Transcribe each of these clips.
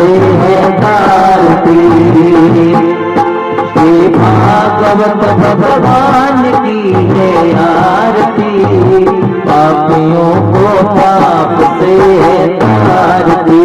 से है तारती। श्री भागवत भगवान की है आरती, पापियों को पाप से है तारती।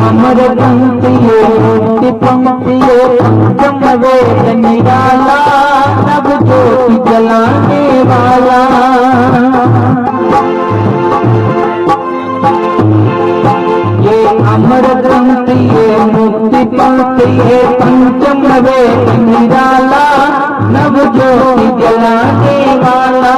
अमर पंक्तियों मुक्ति पंक्तियों पंचम वेद निराला, नव ज्योति जलाने वाला। ये अमर पंक्तियों मुक्ति पंक्तियों पंचम वेद निराला, नव ज्योति जलाने वाला।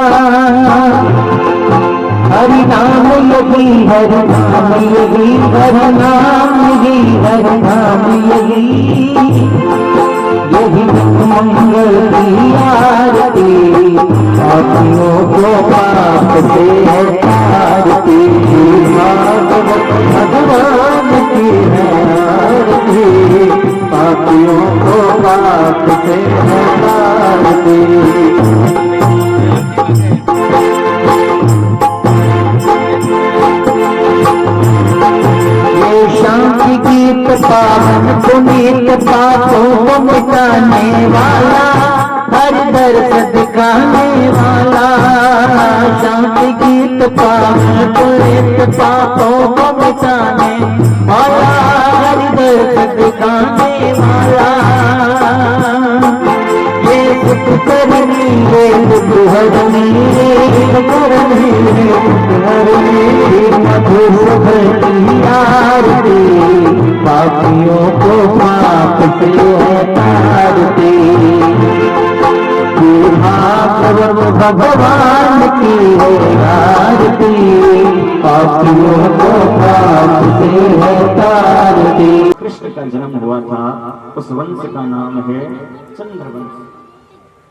हरि नाम यही, हरि नाम यही, हरि नाम यही, हरि नाम यही, यही मंगल की आरती, पापियों को पाप से है तारती। भागवत भगवान की है आरती, पापियों को पाप से है तारती। शांति गीत पावन पुनीत पापों को मिटाने वाला, हर दर्द दिखाने वाला। शांति गीत पावन पुनीत पापों को मिटाने वाला, हर दर्द दिखाने वाला। ये सुख करनी, ये दुख हरनी, करनी हरनी, मधुर की आरती, पापियों को पाप से है तारती। भागवत भगवान की है आरती, पापियों को पाप से है तारती। कृष्ण का जन्म हुआ था, उस वंश का नाम है चंद्रवंश।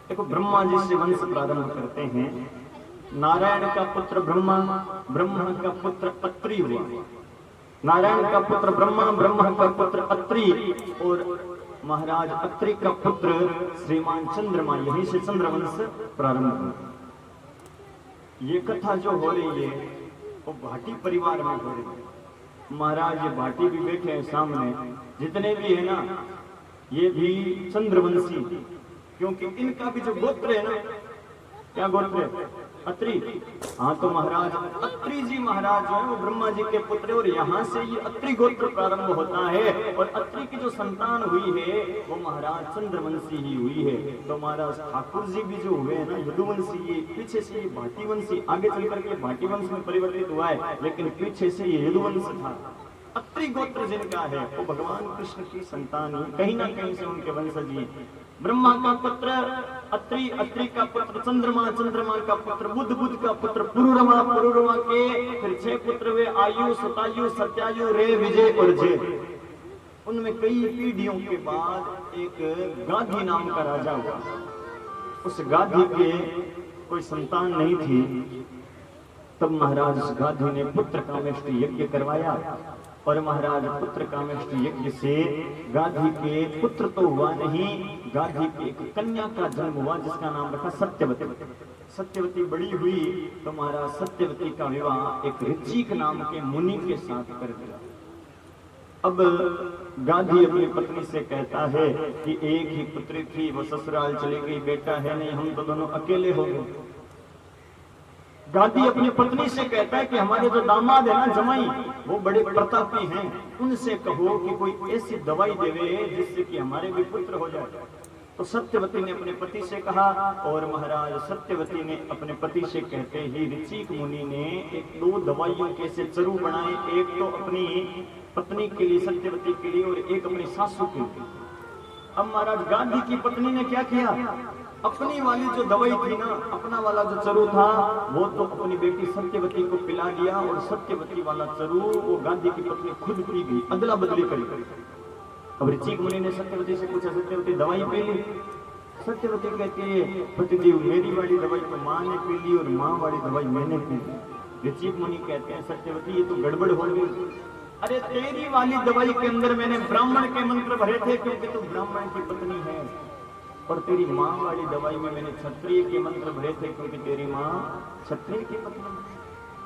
देखो, ब्रह्मा जी से वंश प्रारंभ करते हैं। नारायण का पुत्र ब्रह्मा, ब्रह्मा का पुत्र अत्रि हुआ। नारायण का पुत्र ब्रह्मा, ब्रह्मा का पुत्र अत्रि, और महाराज अत्रि का पुत्र श्रीमान चंद्रमा। यहीं से चंद्रवंश प्रारंभ हुआ। ये कथा जो हो रही है वो भाटी परिवार में हो रही है। महाराज ये भाटी भी बैठे हैं सामने, जितने भी है ना ये भी चंद्रवंशी, क्योंकि इनका भी जो गोत्र है ना, क्या गोत्र है? अत्रि। हाँ, तो महाराज अत्रि जी महाराज जो है वो ब्रह्मा जी के पुत्र, और यहाँ से ये अत्रि गोत्र प्रारंभ होता है। और अत्रि की जो संतान हुई है वो महाराज चंद्रवंशी ही हुई है। तो महाराज ठाकुर जी भी जो हुए हैं ना यदुवंशी, ये पीछे से ये भाटीवंशी, आगे चल करके भाटीवंश में परिवर्तित हुआ है, लेकिन पीछे से ये यदुवंश था। अत्रि गोत्र जिनका है वो भगवान कृष्ण की संतान ही कहीं ना कहीं से उनके वंशज ही। ब्रह्मा का पुत्र अत्रि, अत्रि का पुत्र चंद्रमा, चंद्रमा का पुत्र बुध, बुध का पुत्र पुरुरमा, पुरुरमा के फिर 6 पुत्र हुए, आयु, सतायु, सत्यायु, रे, विजय और जय। उनमें कई पीढ़ियों के बाद एक गाधी नाम का राजा हुआ। उस गाधी के कोई संतान नहीं थी, तब महाराज गाधी ने पुत्र कामेष्टि यज्ञ करवाया। और महाराज पुत्र कामेष्टि यज्ञ से गाधी के पुत्र तो हुआ नहीं, गाधी की एक कन्या का जन्म हुआ जिसका नाम रखा सत्यवती। सत्यवती बड़ी हुई तो महाराज सत्यवती का विवाह एक ऋचिक नाम के मुनि के साथ कर दिया। अब गाधी अपनी पत्नी से कहता है कि एक ही पुत्री थी, वो ससुराल चली गई, बेटा है नहीं, हम तो दोनों अकेले हो गए। गाधी अपनी पत्नी से कहता है कि हमारे जो दामाद है ना जमाई, वो बड़े प्रतापी हैं, उनसे कहो कि कोई ऐसी दवाई देवे जिससे कि हमारे भी पुत्र हो जाए। तो सत्यवती ने अपने पति से कहा, और महाराज सत्यवती ने अपने पति से कहते ही ऋचिक मुनि ने 1-2 दवाइयों के से चरु बनाए, एक तो अपनी पत्नी के लिए सत्यवती के लिए और एक अपनी सासू के लिए। अब महाराज गांधी की पत्नी ने क्या किया, अपनी वाली जो दवाई थी ना, अपना वाला जो चरु था वो तो अपनी बेटी सत्यवती को पिला दिया, और सत्यवती वाला चरु वो गांधी की पत्नी खुद पी गई, अदला बदली करी। अब ऋचिक मुनि ने सत्यवती से पूछा, सत्यवती दवाई पी ली? सत्यवती कहती है, पतिदेव मेरी वाली दवाई तो माँ ने पी ली और माँ वाली दवाई मैंने पी ली। ऋषिक मुनि कहते हैं सत्यवती ये तो गड़बड़ हो गई। अरे तेरी वाली दवाई के अंदर मैंने ब्राह्मण के मंत्र भरे थे क्योंकि तू ब्राह्मण की पत्नी है, और तेरी माँ वाली दवाई में मैंने क्षत्रिय के मंत्र भरे थे क्योंकि तेरी माँ क्षत्रिय की पत्नी है।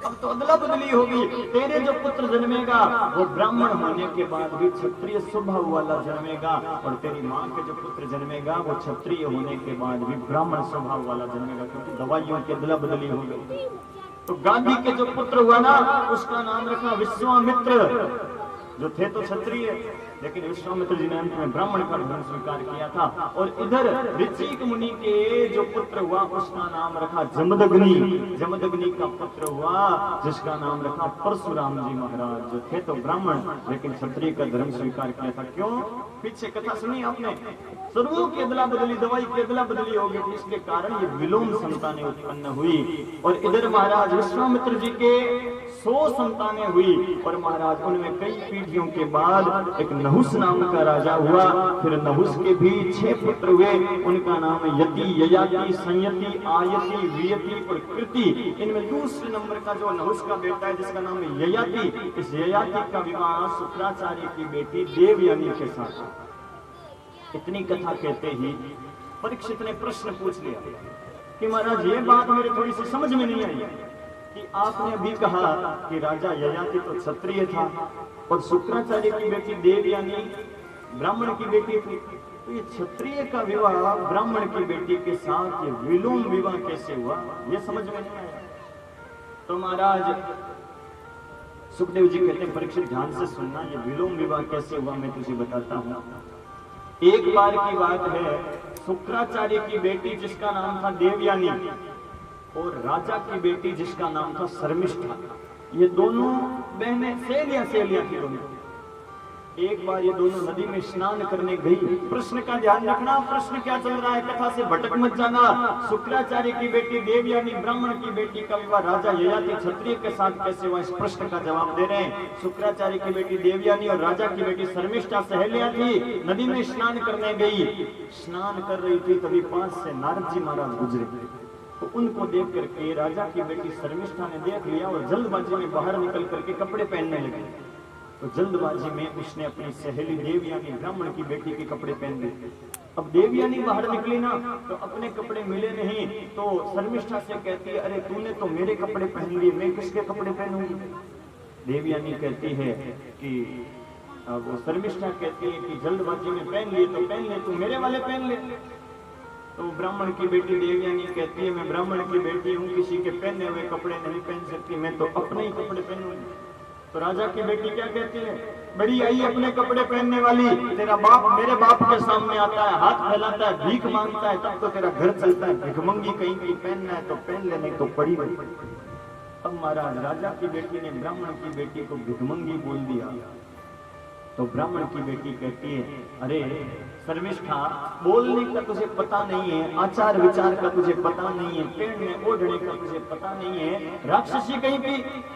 अब तो अदला बदली होगी। तेरे जो पुत्र जन्मेगा वो ब्राह्मण होने के बाद भी क्षत्रिय स्वभाव वाला जन्मेगा, और तेरी माँ के जो पुत्र जन्मेगा वो क्षत्रिय होने के बाद भी ब्राह्मण स्वभाव वाला जन्मेगा, क्योंकि दवाइयों की अदला बदली हो गई। तो गांधी के जो पुत्र हुआ ना उसका नाम रखा विश्वामित्र, जो थे तो क्षत्रिय, लेकिन विश्वामित्र जी ने अंत में ब्राह्मण का धर्म स्वीकार किया था। और इधर ऋषिक मुनि के जो पुत्र हुआ उसका नाम रखा जमदग्नि। जमदग्नि का पुत्र हुआ जिसका नाम रखा परशुराम जी महाराज, जो थे तो ब्राह्मण लेकिन क्षत्रिय का धर्म स्वीकार किया था। क्यों? पीछे कथा सुनी आपने, सर्वों की अदला बदली, दवाई की अदला बदली हो गई, इसके कारण ये विलोम संतानें उत्पन्न हुई। और इधर महाराज विश्वामित्र जी के 100 संतानें हुई, और महाराज उनमें कई पीढ़ियों के बाद एक नहुस नाम का राजा हुआ। फिर नहुस के भी 6 पुत्र हुए, उनका नाम है यति, ययाति, संयति, आयति, वियति और कृति। इनमें दूसरे नंबर का जो नहुस का बेटा है जिसका नाम है ययाति, इस ययाति का विवाह शुक्राचार्य की बेटी देवयानी के साथ। इतनी कथा कहते ही परीक्षित ने प्रश्न पूछ लिया कि महाराज ये बात मेरे थोड़ी सी समझ में नहीं आई कि आपने अभी कहा कि राजा ययाति तो क्षत्रिय था और शुक्राचार्य की बेटी देवयानी ब्राह्मण की बेटी थी, तो ये क्षत्रिय का विवाह ब्राह्मण की बेटी के साथ ये विलोम विवाह कैसे हुआ, ये समझ में नहीं आया। तो महाराज सुखदेव जी कहते हैं परीक्षित ध्यान से सुनना, ये विलोम विवाह कैसे हुआ मैं तुझे बताता हूँ। एक बार की बात है, शुक्राचार्य की बेटी जिसका नाम था देवयानी और राजा की बेटी जिसका नाम था शर्मिष्ठा, ये दोनों बहनें सहेलियां थी दोनों। एक बार ये दोनों नदी में स्नान करने गई। प्रश्न का ध्यान रखना, प्रश्न क्या चल रहा है, कथा से भटक मत जाना। शुक्राचार्य की बेटी देवयानी ब्राह्मण की बेटी का विवाह राजा ययाति क्षत्रिय के साथ कैसे हुआ, इस प्रश्न का जवाब दे रहे हैं। शुक्राचार्य की बेटी देवयानी और राजा की बेटी शर्मिष्ठा सहेलियां थी, नदी में स्नान करने गई। स्नान कर रही थी तभी पास से नारद जी महाराज गुजरे, तो उनको देख करके राजा की बेटी शर्मिष्ठा ने देख लिया और जल्दबाजी में बाहर निकल करके कपड़े पहनने लगी। तो जल्दबाजी में उसने अपनी सहेली देवयानी ब्राह्मण की बेटी के कपड़े पहन लिए। अब देवयानी बाहर निकली ना तो अपने कपड़े मिले नहीं, तो शर्मिष्ठा से कहती है अरे तूने तो मेरे कपड़े पहन लिए, मैं किसके कपड़े पहनूंगी। देवयानी कहती है कि वो शर्मिष्ठा कहती है कि जल्दबाजी में पहन लिए तो पहन ले, तू मेरे वाले पहन ले। तो ब्राह्मण की बेटी देवयानी कहती है मैं ब्राह्मण की बेटी हूँ, किसी के पहने हुए कपड़े नहीं पहन सकती, मैं तो अपने ही कपड़े पहनूंगी। तो राजा की बेटी क्या कहती है, बड़ी आई अपने कपड़े पहनने वाली, तेरा बाप मेरे बाप के सामने आता है, हाथ फैलाता है, भीख मांगता है, तब तो तेरा घर चलता है, भिखमंगी कहीं की पहनना है तो पहन ले, नहीं तो पड़ी रही। अब महाराज राजा की बेटी ने ब्राह्मण की बेटी को भिखमंगी बोल दिया। तो ब्राह्मण की बेटी कहती है अरे शर्मिष्ठा, बोलने का तुझे पता नहीं है, आचार विचार का तुझे पता नहीं है, पहनने ओढ़ने का तुझे पता नहीं है, राक्षसी कहीं की।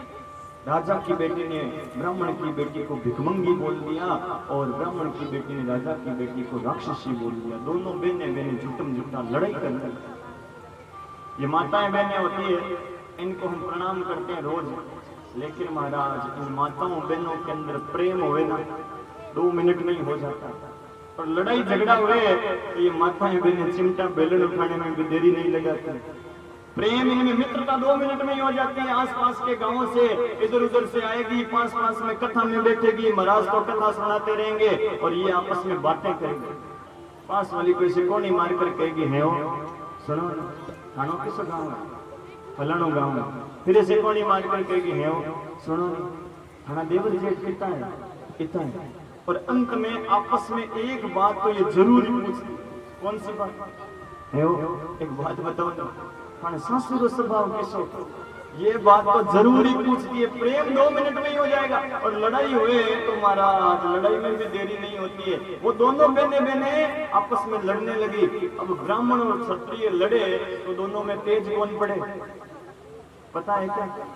राजा की बेटी ने ब्राह्मण की बेटी को भिखमंगी बोल दिया और ब्राह्मण की बेटी ने राजा की बेटी को राक्षसी बोल दिया। दोनों बहनें जुटा लड़ाई करने लगी। ये माताएं बहनें होती है, इनको हम प्रणाम करते हैं रोज, लेकिन महाराज इन माताओं बहनों के अंदर प्रेम हुए ना 2 मिनट में ही हो जाता है, और लड़ाई झगड़ा हुए तो ये माताएं बहनें चिमटा बेलन उठाने में भी देरी नहीं लगाती। प्रेम इनमें मित्रता 2 मिनट में ही हो जाती है। आसपास के गांवों से इधर उधर से आएगी, पास में कथा में बैठेगी, महाराज को कथा सुनाते रहेंगे और ये आपस में बातें करेंगे। पास वाली कोई सिकोनी मार कर कहेगी है सुनो खानो किस गाँव है, फलानो गाँव है, फिर सिकोनी मार कर कहेगी है सुनो खाना देवर जेठ कितना है, और अंत में आपस में एक बात तो ये जरूरी पूछती, कौन सी बात है, एक बात बताओ ना सासुर स्वभाव कैसो, ये बात तो जरूरी पूछती है। प्रेम 2 मिनट में ही हो जाएगा। और लड़ाई हुए तो महाराज लड़ाई में भी देरी नहीं होती है, वो दोनों बहनें आपस में लड़ने लगी। अब ब्राह्मण और क्षत्रिय लड़े तो दोनों में तेज कौन पड़े पता है क्या?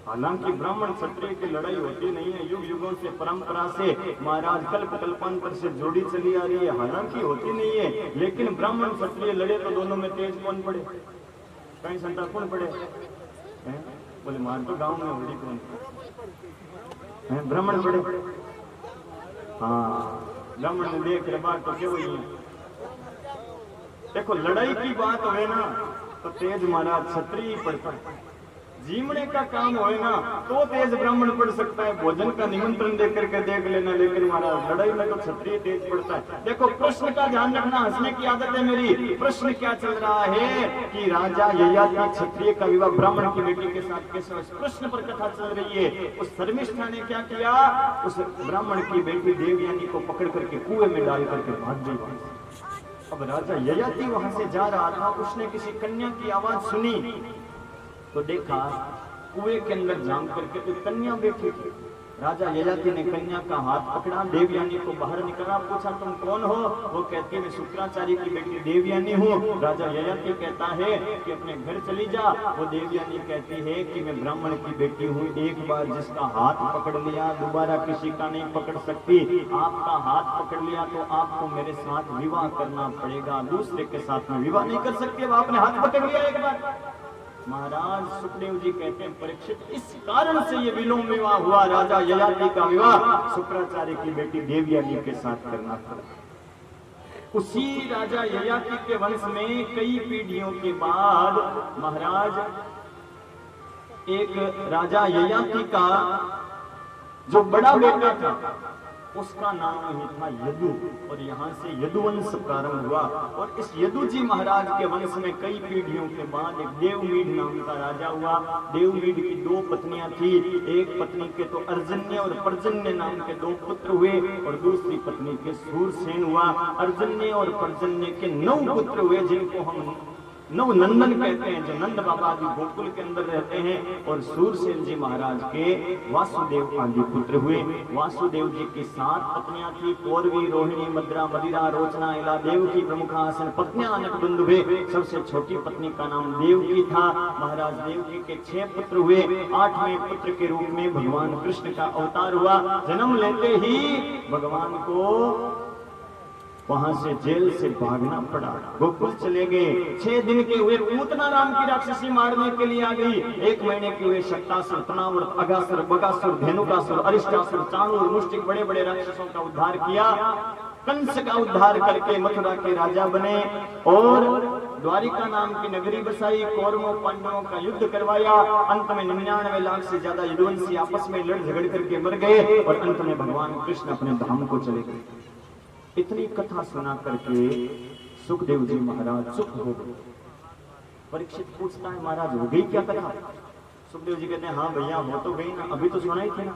हालांकि ब्राह्मण क्षत्रिय की लड़ाई होती नहीं है, युग युगों से परंपरा से महाराज कल्पांतर से जोड़ी चली आ रही है, हालांकि होती नहीं है, लेकिन ब्राह्मण क्षत्रिय लड़े तो दोनों में तेज कौन पड़े, कहीं संता कौन पड़े, बोले मार तो गांव में होली कौन है, ब्राह्मण पड़े। हाँ, ब्राह्मण ने देख रहे बात तो क्या हुई है। देखो लड़ाई की बात होए ना तो तेज महाराज क्षत्रिय पड़ता है, जीवने का काम होए ना तो तेज ब्राह्मण पड़ सकता है, भोजन का निमंत्रण देकर के देख लेना, लेकिन महाराज लड़ाई में तो क्षत्रिय तेज पड़ता है। देखो प्रश्न का ध्यान रखना, हंसने की आदत है मेरी। प्रश्न क्या चल रहा है कि राजा ययाति क्षत्रिय का विवाह ब्राह्मण की बेटी के साथ कैसे, इस प्रश्न पर कथा चल रही है। उस शर्मिष्ठा ने क्या किया, उस ब्राह्मण की बेटी देवयानी को पकड़ करके कुएं में डाल करके भाग गई। अब राजा ययाति वहां से जा रहा था, उसने किसी कन्या की आवाज सुनी तो देखा कुएं के अंदर जाम करके तो कन्या बैठी थी। राजा ययाति ने कन्या का हाथ पकड़ा, देवयानी को बाहर निकाला, पूछा तुम कौन हो? वो कहती है मैं शुक्राचार्य की बेटी देवयानी हूँ। राजा ययाति कहता है कि अपने घर चली जा। वो देवयानी कहती है कि मैं ब्राह्मण की बेटी हूँ, एक बार जिसका हाथ पकड़ लिया दोबारा किसी का नहीं पकड़ सकती। आपका हाथ पकड़ लिया तो आपको मेरे साथ विवाह करना पड़ेगा, दूसरे के साथ में विवाह नहीं कर सकती। अब आपने हाथ पकड़ लिया एक बार। महाराज सुखदेव जी कहते हैं परीक्षित इस कारण से ये विलोम विवाह हुआ, राजा ययाति का विवाह शुक्राचार्य की बेटी देवयानी के साथ करना पड़ा। उसी राजा ययाति के वंश में कई पीढ़ियों के बाद महाराज एक राजा ययाति का जो बड़ा बेटा था उसका नाम ही था यदु, और यहाँ से यदुवंश प्रारंभ हुआ। और इस यदु जी महाराज के वंश में कई पीढ़ियों के बाद एक देवमीढ़ नाम का राजा हुआ। देवमीढ़ की दो पत्नियां थी, एक पत्नी के तो अर्जन्य और पर्जन्य नाम के दो पुत्र हुए और दूसरी पत्नी के सूरसेन हुआ। अर्जन्य और पर्जन्य के 9 पुत्र हुए जिनको हम नव नंदन कहते हैं, जो नंद बाबा जी गोकुल के अंदर रहते हैं। और सूरसेन जी महाराज के वासुदेव आदि पुत्र हुए। वासुदेव जी की 7 पत्नियां थी, कौरवी, रोहिणी, मद्रा, मदिरा, रोचना, इला, देवकी, प्रमुखासन पत्नियां अनेक बंधु हुए। सबसे छोटी पत्नी का नाम देवकी था। महाराज देवकी के 6 पुत्र हुए। 8वें पुत्र के रूप में भगवान कृष्ण का अवतार हुआ। जन्म लेते ही भगवान को वहां से जेल से भागना पड़ा, गोकुल चले गए। 6 दिन के हुए पूतना नाम की राक्षसी मारने के लिए आ गई। 1 महीने के हुए शक्तासुर, तनावुर, अगासुर, बगासुर, धेनुकासुर, अरिष्टासुर, चाणूर, मुष्टिक बड़े बड़े राक्षसों का उद्धार किया। कंस का उद्धार करके मथुरा के राजा बने और द्वारिका नाम की नगरी बसाई। कौरवों पांडवों का युद्ध करवाया। अंत में 99 लाख से ज्यादा यदुवंशी आपस में लड़ झगड़ करके मर गए और अंत में भगवान कृष्ण अपने धाम को चले गए। इतनी कथा सुना करके सुखदेव जी महाराज चुप हो गए। परीक्षित पूछता है महाराज हो गई क्या कथा? सुखदेव जी कहते हैं हाँ भैया हो तो गई ना, अभी तो सुना ही थी ना,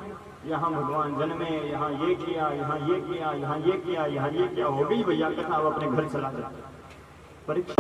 यहाँ भगवान जन्मे, यहाँ ये किया, यहाँ ये किया, यहाँ ये किया, यहाँ ये किया, हो गई भैया कथा, अब अपने घर चला जाए। परीक्षित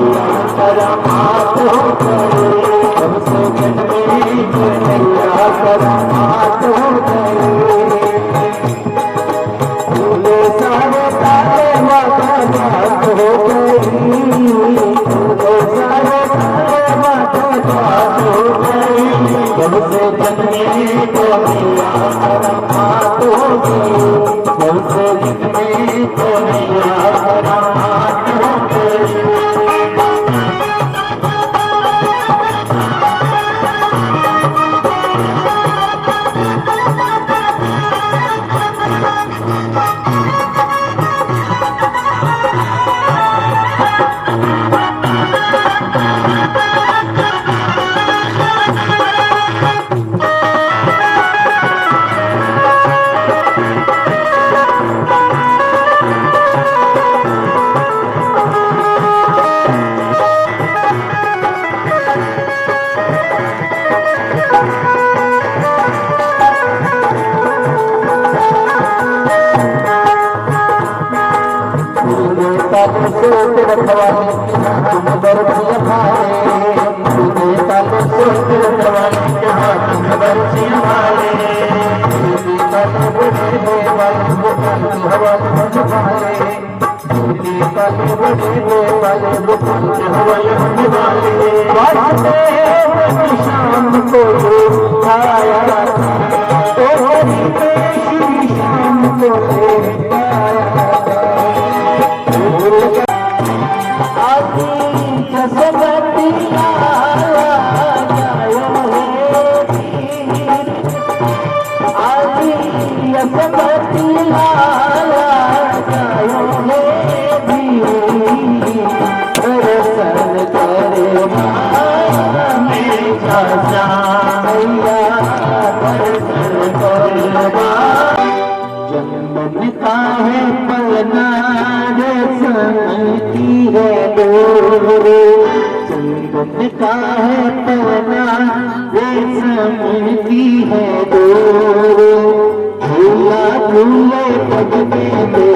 आदि पवना रेशम की है डोर, चंदन का है पवना रेशम की है डोर, झूला झूले पग में दे।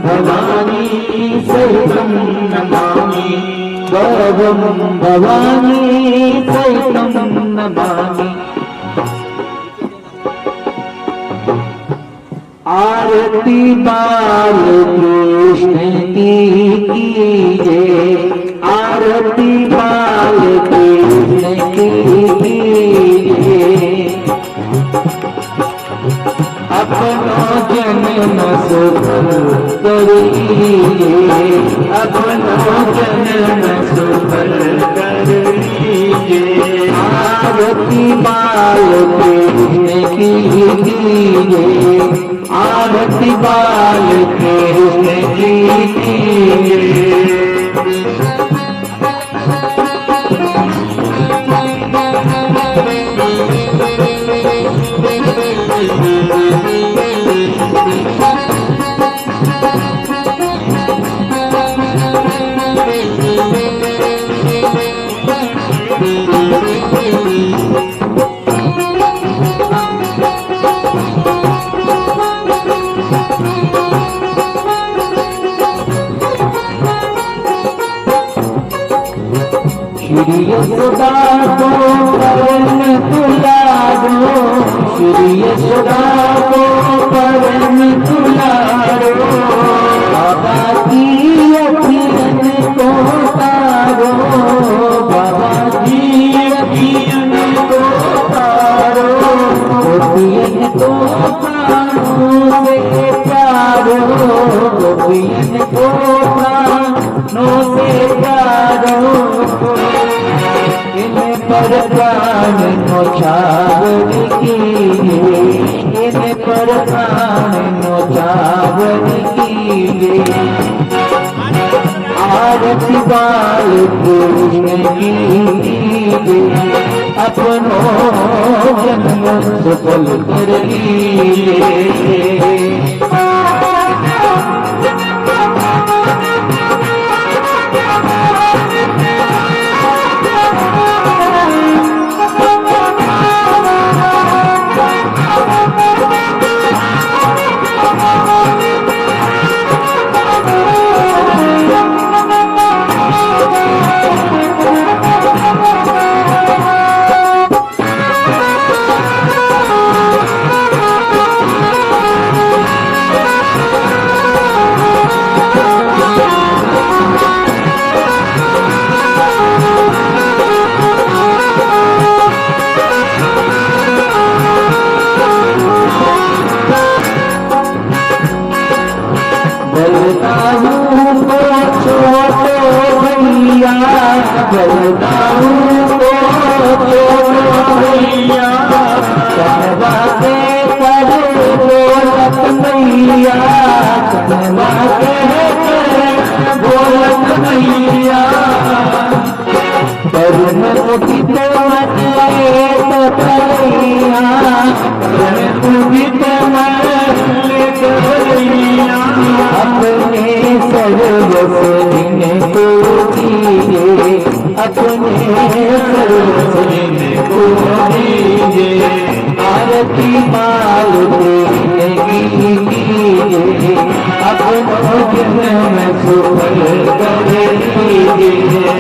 भवानी सहितं नमामि, भवानी सहितं नमामि। आरती बाल कृष्ण की कीजिए, आरती बाल कृष्ण की कीजिए, अपनो जन्म सुफल करिए, अपनो जन्म सुफल करिए। आरती बाल कृष्ण की कीजिए, आरती बाल कृष्ण की कीजिए। श्री यशोदा को परम दुलारो, श्री यशोदा को परम दुलारो, बाबा की अखियन को तारो, बाबा की अखियन को तारो, गोपियन को प्राणों से प्यारो, गोपियन को प्राणों से प्यारो, इन पर प्राण न्योछावर कीजिए, इन पर प्राण न्योछावर कीजिए। आरती बाल कृष्ण की कीजिए, अपनो जन्म सफल कर लीजिए। बलदाऊं को छोड़ो भैया, कन्हवा के कर बोलत मैया, कन्हवा के कर बोलत मैया। करुण उदित मत लेत कलैया, करुण उदित मत कलैया, अपने सर्वस्व इनको दीजिए, अपने सर्वस्व इनको दीजिए। आरती बाल कृष्ण की कीजिए, अपनो जन्म सफल कर लीजिए।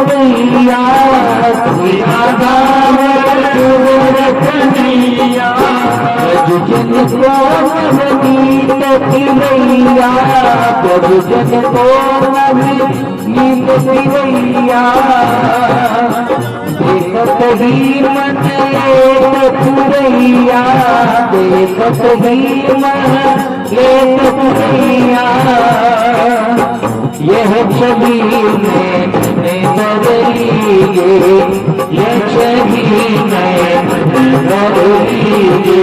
मैया आधार कन्हैया प्रभु जन को नवनीत मैया प्रभु जन को नवनीत मैया देखत ही मन एक पुरैया देखत ही मन एक पुरैया यह छवि में बदलिए यह छवि में बदलिए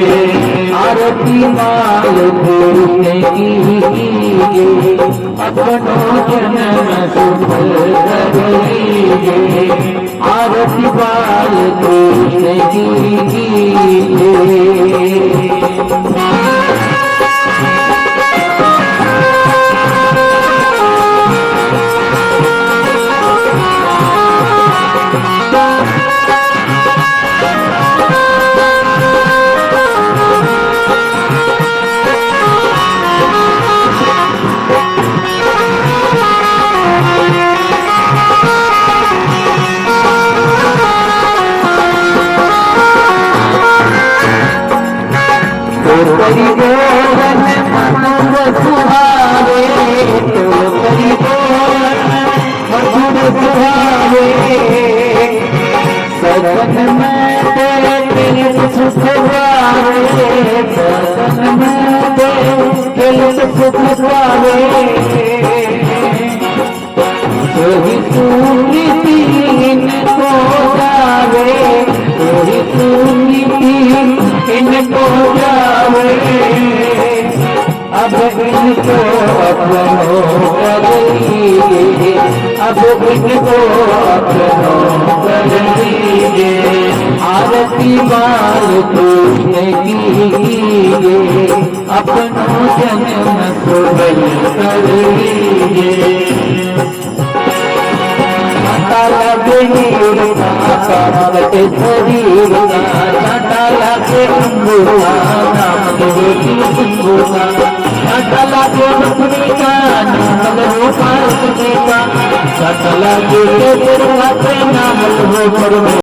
आरती माल पूर्ण कीजिए अपनों जन्म सुख करिए आरती माल पूर्ण कीजिए। परिगोवन मधुर सुहावे तो परिगोवन मधुर सुहावे सदन में तेरे सुख पावे सदन में तेरे सुख पावे सोही सूरी तीन को जावे सोही सूरी तीन इनको जावे अब इनको अपनों कर लीजिए अब इनको अपनों कर लीजिए आरती बाल पूर्ण कीजिए अपनों जन्म सुबह कर लीजिए। लगे शरीर का लगे अंगूठा नाम लगे अंगूठा लगे मछली का नाम लो पार्वती का लगे नाम लो